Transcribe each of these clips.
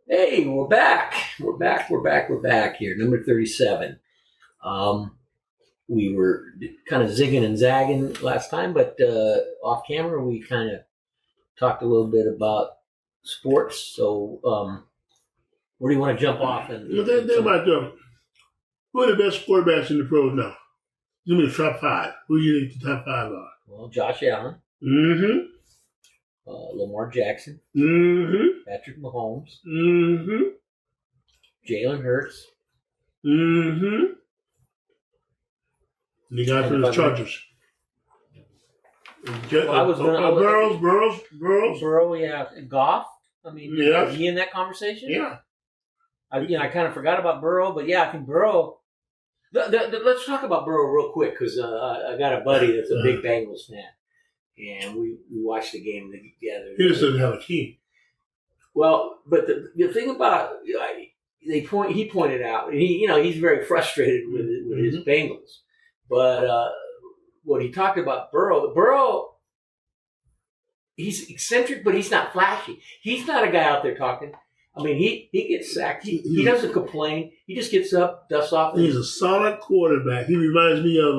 Hey, we're back. We're back here. Number 37. We were kind of zigging and zagging last time, but off camera we kind of talked a little bit about sports. So, where do you want to jump off? Think about who are the best quarterbacks in the pros now? Give me the top five. Who do you think the top five are? Well, Josh Allen. Mm-hmm. Lamar Jackson. Mm-hmm. Patrick Mahomes. Mm-hmm. Jalen Hurts. Mm-hmm. The guy from the Chargers. Burrows. Burrow, yeah. Goff. I mean, yeah. Is he in that conversation? Yeah. I kind of forgot about Burrow, but yeah, I think Burrow. Let's talk about Burrow real quick because I got a buddy that's a big Bengals fan, and we watched the game together. He just doesn't have a team. Well, but the thing about he pointed out, he's very frustrated with his Bengals, but what he talked about Burrow, he's eccentric, but he's not flashy. He's not a guy out there talking. I mean, he gets sacked. He doesn't complain. He just gets up, dusts off. He's a solid quarterback. He reminds me of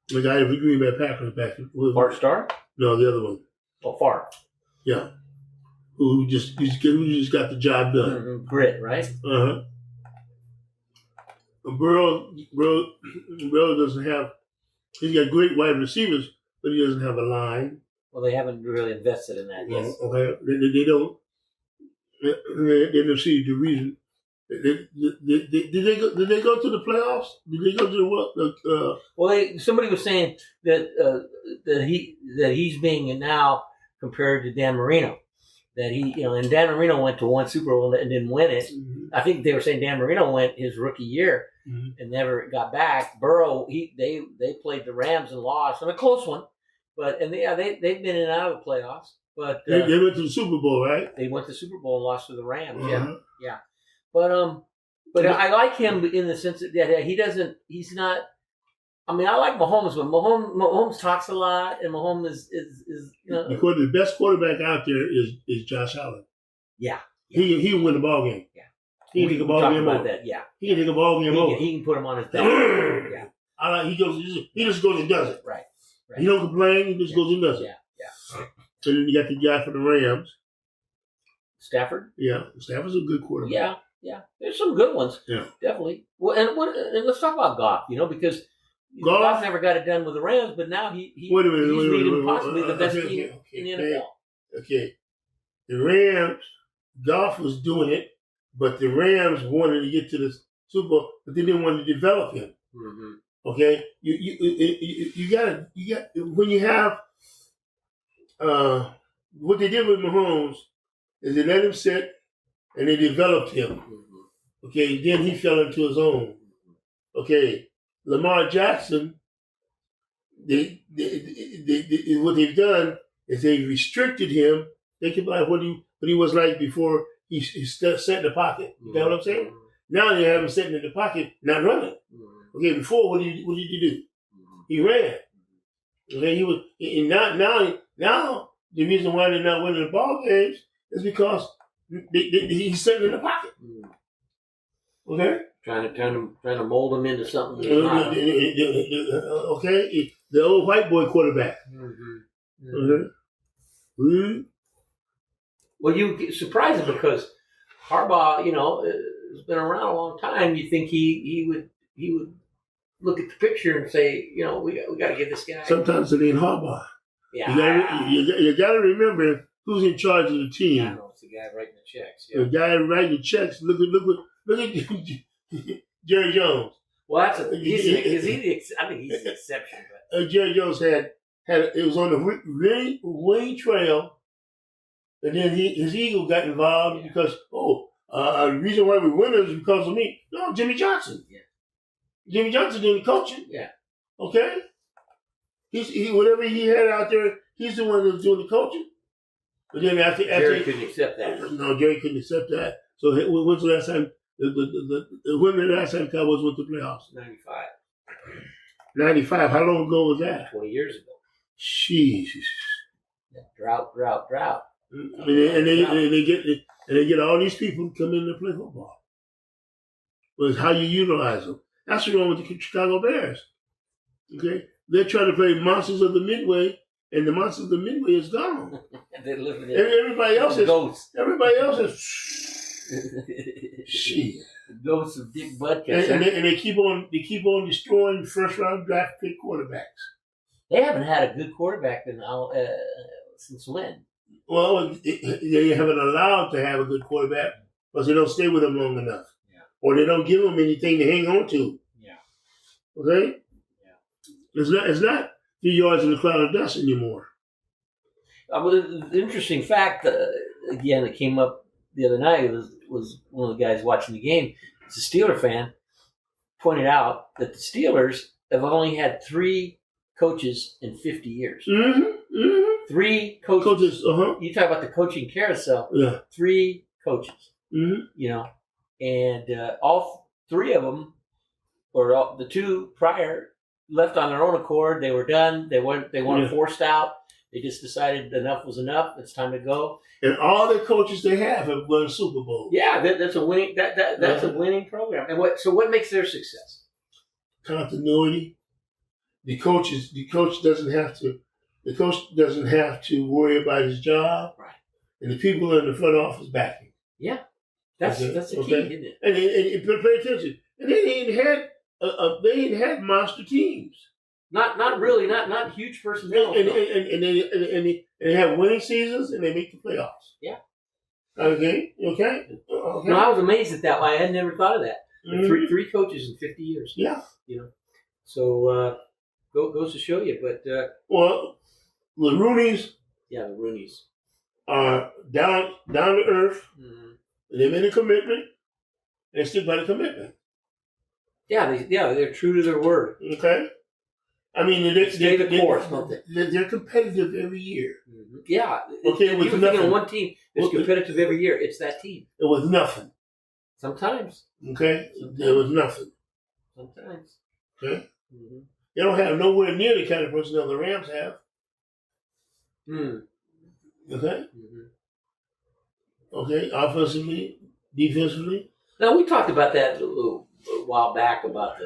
the guy who Green Bay Packers back. Bart Starr? No, the other one. Oh, Favre. Yeah. Who just got the job done. Mm-hmm. Grit, right? Uh-huh. Burrow doesn't have. He's got great wide receivers, but he doesn't have a line. Well, they haven't really invested in that yet. Okay, they don't. They don't see the reason. Did they go to the playoffs? Did they go to the what? Well, somebody was saying that he's being now compared to Dan Marino. That and Dan Marino went to one Super Bowl and didn't win it. Mm-hmm. I think they were saying Dan Marino went his rookie year and never got back. Burrow, they played the Rams and lost, and a close one. But they've been in and out of the playoffs. But they went to the Super Bowl, right? They went to the Super Bowl and lost to the Rams. Yeah. But I like him in the sense that he doesn't. He's not. I mean, I like Mahomes, but Mahomes talks a lot, and Mahomes is the best quarterback out there is Josh Allen. Yeah. He can win the ball game. Yeah. He can take a ball game over. That. Yeah. He can take a ball game over. He can put him on his back. Yeah. He just goes and does it. Right. He don't complain. He just goes and does it. Yeah. And then you got the guy for the Rams. Stafford? Yeah. Stafford's a good quarterback. Yeah. There's some good ones. Yeah. Definitely. Well, and let's talk about Goff, because Goff never got it done with the Rams, but now he's leading possibly the best team in the NFL. Okay. The Rams, Goff was doing it, but the Rams wanted to get to the Super Bowl, but they didn't want to develop him. Mm-hmm. Okay, you got when you have what they did with Mahomes is they let him sit and they developed him. Mm-hmm. Okay, then he fell into his own. Okay, Lamar Jackson, what they've done is they restricted him. Think about what he was like before he sat in the pocket. You know what I'm saying? Now they have him sitting in the pocket, not running. Okay, before what did he do? He ran. Okay, he was, and now the reason why they're not winning the ball games is because he's sitting in the pocket. Okay, trying to mold him into something. Okay, the old white boy quarterback. Mm-hmm. Okay. Mm-hmm. Well, you surprised him because Harbaugh, has been around a long time. You think he would look at the picture and say, we got to get this guy. Sometimes it ain't Harbaugh. Yeah. You got to remember who's in charge of the team. I know it's the guy writing the checks. Yeah. The guy writing the checks. Look at Jerry Jones. Well, I think he's the exception. But. Jerry Jones had it was on the Wayne Trail, and then his ego got involved because the reason why we win is because of me. No, Jimmy Johnson. Yeah. Jimmy Johnson doing the coaching. Yeah. Okay. He whatever he had out there, he's the one that was doing the coaching. But then after Jerry couldn't accept that. No, Jerry couldn't accept that. So when's the last time when the last time Cowboys went to the playoffs? 95. 95. How long ago was that? 20 years ago. Jesus. Drought. They get all these people to come in to play football. But it's how you utilize them. That's what's wrong with the Chicago Bears. Okay, they're trying to play Monsters of the Midway, and the Monsters of the Midway is gone. They're living Everybody else is ghosts. Everybody else is shit. The ghosts of Dick Butkus. And they keep on destroying first round draft pick quarterbacks. They haven't had a good quarterback since when? Well, they haven't allowed to have a good quarterback because they don't stay with them long enough, or they don't give them anything to hang on to. Yeah. Okay. Yeah. It's not 3 yards in a cloud of dust anymore. Well, the interesting fact, again, that came up the other night was one of the guys watching the game. It's a Steeler fan, pointed out that the Steelers have only had 3 coaches in 50 years. Mm-hmm. Mm-hmm. 3 coaches. You talk about the coaching carousel. Yeah. 3 coaches. Mm-hmm. You know, and all 3 of them, or the 2 prior, left on their own accord. They were done. They weren't forced out. They just decided enough was enough. It's time to go. And all the coaches they have won Super Bowl. Yeah, that's a winning. That's a winning program. And what makes their success? Continuity. The coach doesn't have to. The coach doesn't have to worry about his job. Right. And the people in the front office backing. Yeah, that's the key, isn't it? And pay attention. And they ain't had monster teams. Not really, not huge personnel. And they have winning seasons and they make the playoffs. Yeah. Okay. No, I was amazed at that. I had never thought of that. Mm-hmm. Three coaches in 50 years. Yeah. You know. So goes to show you, but well, the Roonies. Yeah, the Roonies are down to earth. Mm-hmm. They made a commitment. They stick by the commitment. Yeah, they're true to their word. Okay. I mean, they're competitive every year. Mm-hmm. Yeah. Okay, with nothing. On one team that's competitive every year, it's that team. It was nothing. Sometimes. Okay? There was nothing. Sometimes. Okay? Mm-hmm. They don't have nowhere near the kind of personnel the Rams have. Mm. Okay? Mm-hmm. Okay? Offensively, defensively. Now, we talked about that a while back about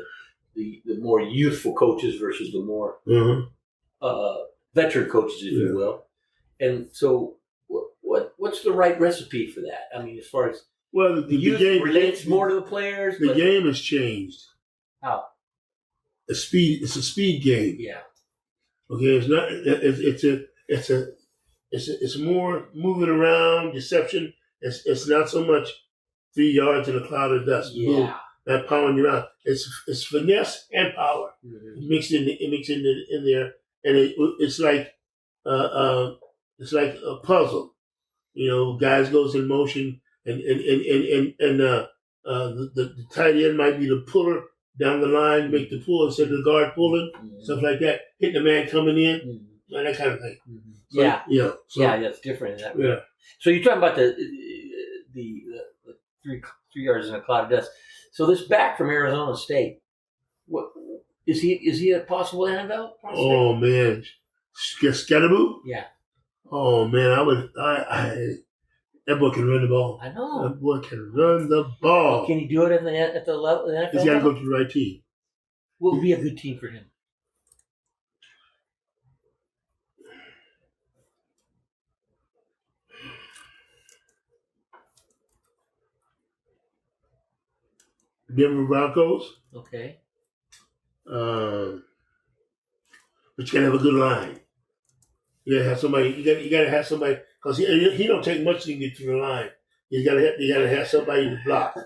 the more youthful coaches versus the more veteran coaches, if you will. And so, what's the right recipe for that? I mean, as far as the youth game relates more to the players. The game has changed. How? It's a speed game. Yeah. Okay, it's not. It's more moving around, deception. It's not so much 3 yards in a cloud of dust. Yeah. Boom. Not powering you around. It's finesse and power. Mm-hmm. It mixed in there, and it's like a puzzle. You know, guys goes in motion, and the tight end might be the puller down the line, make the pull instead of the guard pulling, stuff like that. Hit the man coming in, that kind of thing. Mm-hmm. So, that's different in that way. Yeah. So you're talking about the 3 yards in a cloud of dust. So this back from Arizona State, what is he a possible NFL prospect? Oh man, Skattebo? Yeah. Oh man, that boy can run the ball. I know. That boy can run the ball. Well, can he do it at the level? The NFL He's got to go to the right team. What would be a good team for him? Denver Broncos. Okay. But you gotta have a good line. You gotta have somebody. You gotta have somebody because he don't take much to get through the line. You gotta have somebody to block.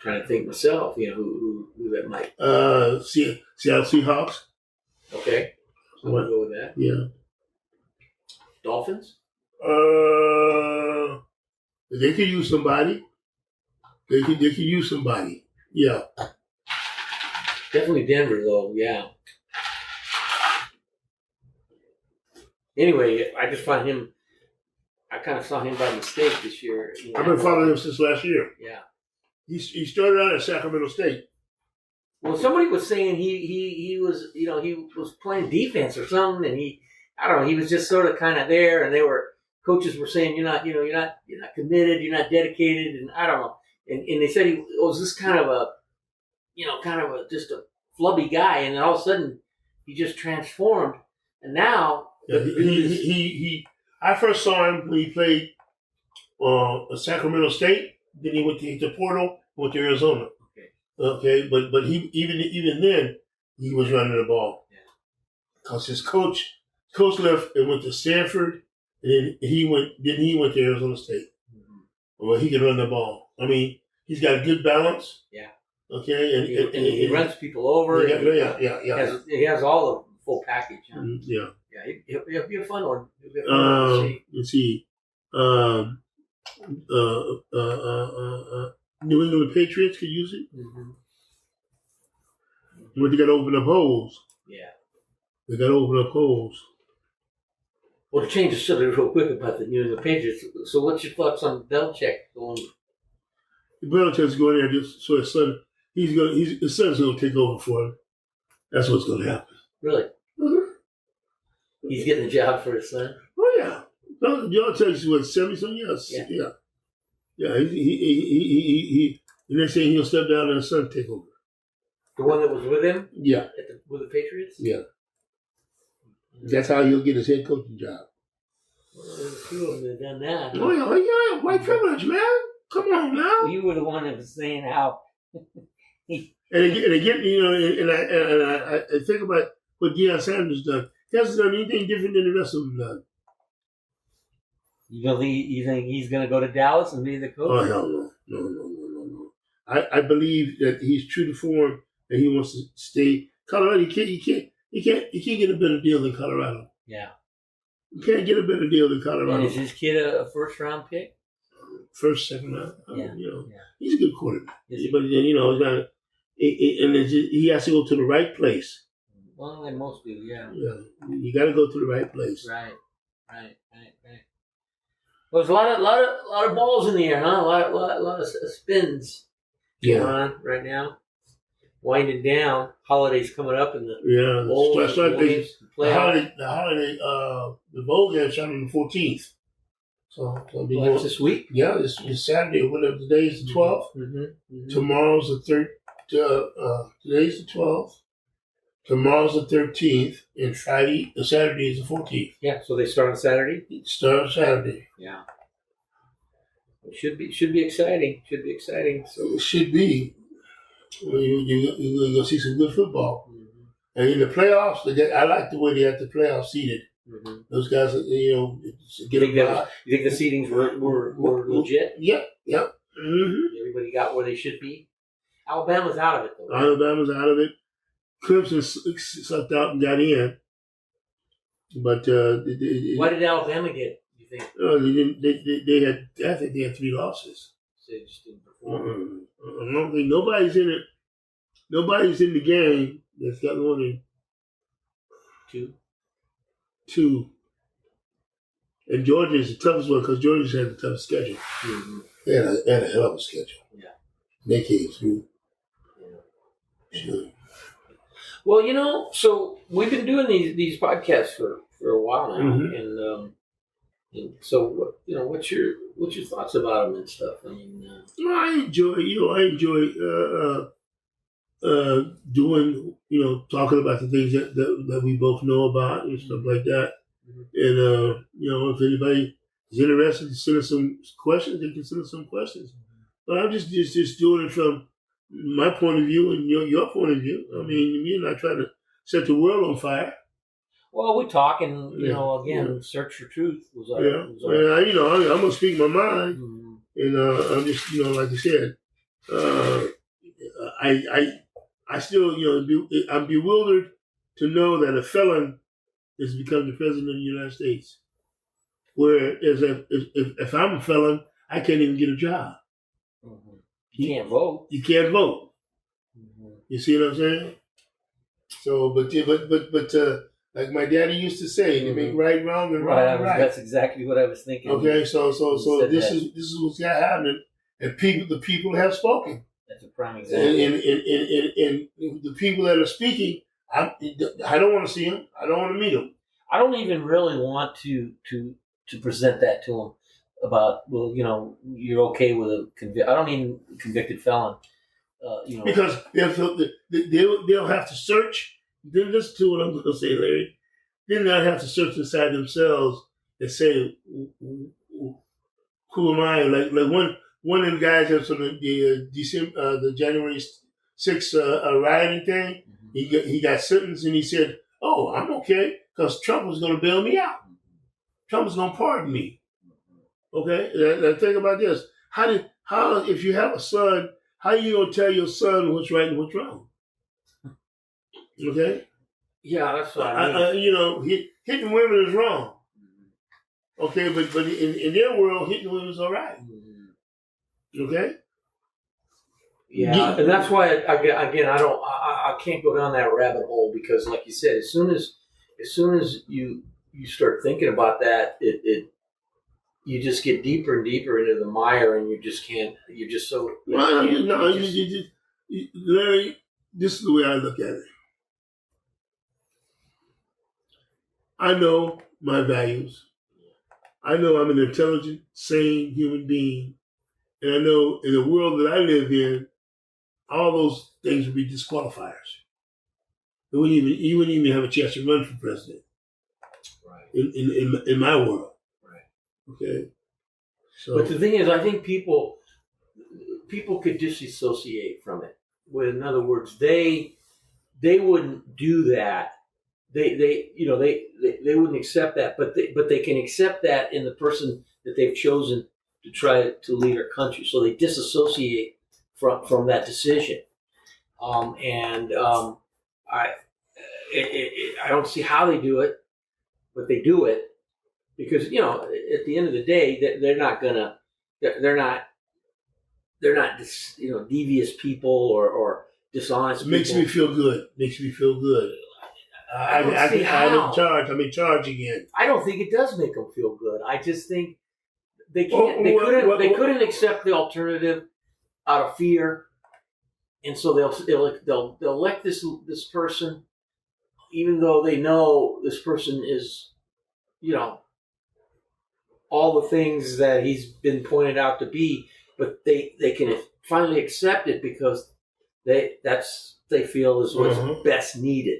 Trying to think myself. You know who that might. Seattle Seahawks. Okay. So we'll go with that. Yeah. Dolphins? They could use somebody. They could use somebody. Yeah. Definitely Denver, though. Yeah. Anyway, I just find him. I kind of saw him by mistake this year. I've been following him since last year. Yeah. He started out at Sacramento State. Well, somebody was saying he was, he was playing defense or something, and I don't know, he was just sort of kind of there, and coaches were saying you're not committed, you're not dedicated, and I don't know, and they said he was this kind of just a flubby guy, and then all of a sudden he just transformed, and now I first saw him when he played at Sacramento State. Then he went to Portal, went to Arizona. Okay, but he even then he was running the ball because his coach left and went to Stanford, and then he went to Arizona State. Mm-hmm. Well, he can run the ball. I mean, he's got a good balance. Yeah. Okay, and he runs people over. Yeah. He has all the full package. Huh? Mm-hmm. Yeah. Yeah, he'll be a fun one. Let's see. New England Patriots could use it. Mm-hmm. But they got to open up holes. Yeah. They got to open up holes. Well, to change the subject real quick about the New England Patriots, so what's your thoughts on Belichick going? Belichick's going there just so his son, his son's going to take over for him. That's what's going to happen. Really? Mm-hmm. He's getting a job for his son? Oh, yeah. Belichick's what, 70-some years? Yeah. Yeah, he they're saying he'll step down and his son take over. The one that was with him? Yeah. With the Patriots? Yeah. That's how he'll get his head coaching job. Well, there's a few of them that have done that. Huh? Oh, yeah. White privilege, man. Come on now. You were the one that was saying how. And again, I think about what Deion Sanders done. He hasn't done anything different than the rest of them done. You think he's going to go to Dallas and be the coach? Oh, hell no. I believe that he's true to form and he wants to stay. Colorado, you can't get a better deal than Colorado. Yeah. You can't get a better deal than Colorado. And is his kid a first-round pick? First, second round. Yeah. He's a good quarterback. But it's not. He has to go to the right place. Well, they most do, yeah. Yeah. You got to go to the right place. Right. Well, there's a lot of balls in the air, huh? A lot of spins going on right now. Winding down. Holidays coming up in the bowl. The bowl game starting on the 14th. So it'll be this week? Yeah, it's Saturday. Whatever the day is, the 12th. Mm-hmm. Tomorrow's the 3rd. Today's the 12th. Tomorrow's the 13th, and Saturday is the 14th. Yeah, so they start on Saturday? Start on Saturday. Yeah. It should be exciting. So it should be. You're going to see some good football. Mm-hmm. And in the playoffs, I like the way they have the playoffs seeded. Mm-hmm. Those guys, you think the seedings were legit? Yeah. Mm-hmm. Everybody got where they should be? Alabama's out of it, though. Right? Alabama's out of it. Clemson sucked out and got in. But why did Alabama get, you think? I think they had 3 losses. So they just didn't perform. I don't think nobody's in it. Nobody's in the game that's got more than 2. And Georgia is the toughest one because Georgia's had the toughest schedule. Mm-hmm. They had a hell of a schedule. Yeah. They came through. Yeah. Sure. Well, so we've been doing these podcasts for a while now, mm-hmm. and so what's your thoughts about them and stuff? I mean, I enjoy doing talking about the things that we both know about and stuff like that. Mm-hmm. And if anybody is interested in sending some questions, they can send some questions. Mm-hmm. But I'm just doing it from my point of view and your point of view. I mean, you're not trying to set the world on fire. Well, we talk, and again, search for truth was our. I'm gonna speak my mind, mm-hmm. and I'm just like I said, I still I'm bewildered to know that a felon has become the president of the United States. Whereas if I'm a felon, I can't even get a job. Mm-hmm. You can't vote. You can't vote. Mm-hmm. You see what I'm saying? So, but like my daddy used to say, they make right wrong and wrong right. That's exactly what I was thinking. Okay, so this is what's happening, and the people have spoken. That's a prime example. And the people that are speaking, I don't want to see them. I don't want to meet them. I don't even really want to present that to them about, well, you're okay with I don't even convicted felon. Because they'll have to search. Then listen to what I'm going to say, Larry. Then they'll have to search inside themselves and say, "Who am I?" Like one of the guys that's on the January 6th rioting thing. Mm-hmm. He got sentenced and he said, "Oh, I'm okay because Trump was going to bail me out. Trump was going to pardon me." Okay, now think about this: how if you have a son, how you gonna tell your son what's right and what's wrong? Okay. Yeah, that's what I mean. Hitting women is wrong. Okay, but in their world, hitting women is all right. Okay. Yeah, and that's why again I can't go down that rabbit hole because, like you said, as soon as you start thinking about that, it you just get deeper and deeper into the mire, and you just can't. You're just so. Larry, this is the way I look at it. I know my values. I know I'm an intelligent, sane human being, and I know in the world that I live in, all those things would be disqualifiers. You wouldn't even have a chance to run for president. Right. In my world. Right. Okay. So, but the thing is, I think people could disassociate from it. In other words, they wouldn't do that. They wouldn't accept that, but they can accept that in the person that they've chosen to try to lead our country. So they disassociate from that decision. I don't see how they do it, but they do it because at the end of the day they're not devious people or dishonest people. Makes me feel good. I'm in charge again. I don't think it does make them feel good. I just think they can't. They couldn't accept the alternative out of fear, and so they'll elect this person, even though they know this person is, all the things that he's been pointed out to be, but they can finally accept it because they feel is what's best needed.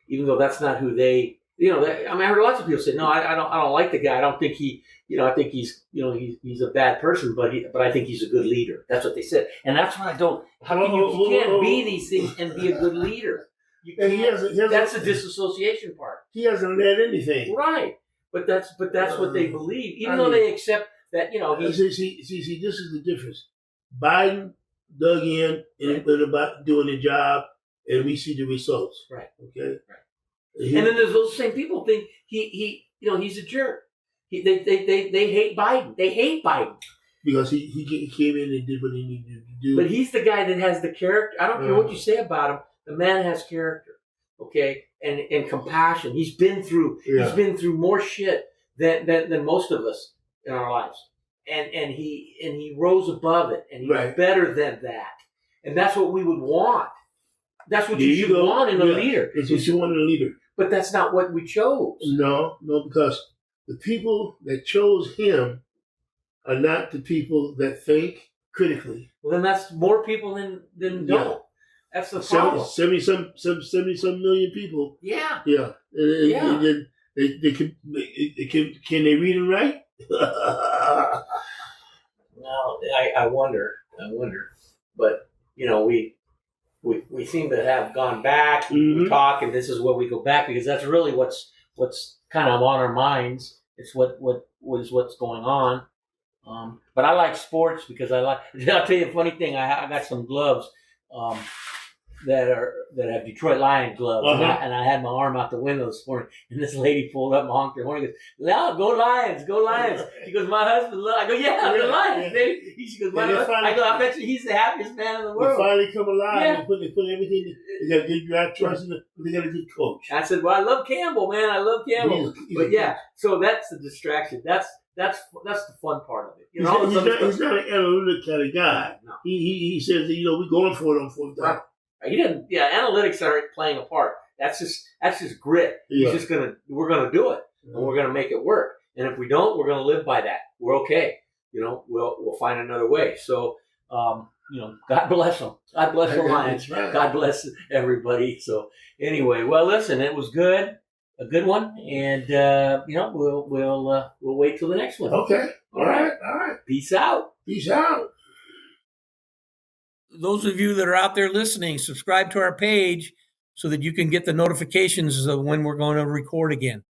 Even though that's not who they, I heard lots of people say, no, I don't like the guy. I don't think he, I think he's, he's a bad person, but I think he's a good leader. That's what they said, and that's what I don't. How can you can't be these things and be a good leader? You can't. That's the disassociation part. He hasn't led anything, right? But that's what they believe, even though they accept that. See, this is the difference. Biden dug in and went about doing the job. And we see the results. Right. Okay. Right. And then there's those same people think he's a jerk. They hate Biden. They hate Biden because he came in and did what he needed to do. But he's the guy that has the character. I don't care what you say about him. The man has character. Okay, and compassion. He's been through more shit than most of us in our lives. And he rose above it, and he was better than that. And that's what we would want. That's what you should want in a leader. That's what you want in a leader. But that's not what we chose. No, because the people that chose him are not the people that think critically. Well, then that's more people than don't. That's the problem. 70 some million people. Yeah. Yeah. And then they can they read and write? No, I wonder. But we seem to have gone back. Mm-hmm. We talk, and this is where we go back because that's really what's kind of on our minds. It's what's going on. But I like sports because I'll tell you a funny thing. I got some gloves that have Detroit Lions gloves, and I had my arm out the window this morning, and this lady pulled up and honked her horn and goes, "No, go Lions, go Lions!" She goes, "My husband." I go, "Yeah, the Lions." She goes, "My husband." I go, "I bet you he's the happiest man in the world." They finally come alive and put everything. They got a good draft choice, and they got a good coach. I said, "Well, I love Campbell, man. I love Campbell." But yeah, so that's the distraction. That's that's the fun part of it. He's not an analytic kind of guy. No. He says that, we're going for it on fourth down. Right. He didn't. Yeah, analytics aren't playing a part. That's just grit. Yeah. We're gonna do it, and we're gonna make it work. And if we don't, we're gonna live by that. We're okay. We'll find another way. So, God bless them. God bless the Lions. Right. God bless everybody. So, anyway, well, listen, it was good, a good one, and we'll wait till the next one. Okay. All right. Peace out. Peace out. Those of you that are out there listening, subscribe to our page so that you can get the notifications of when we're going to record again.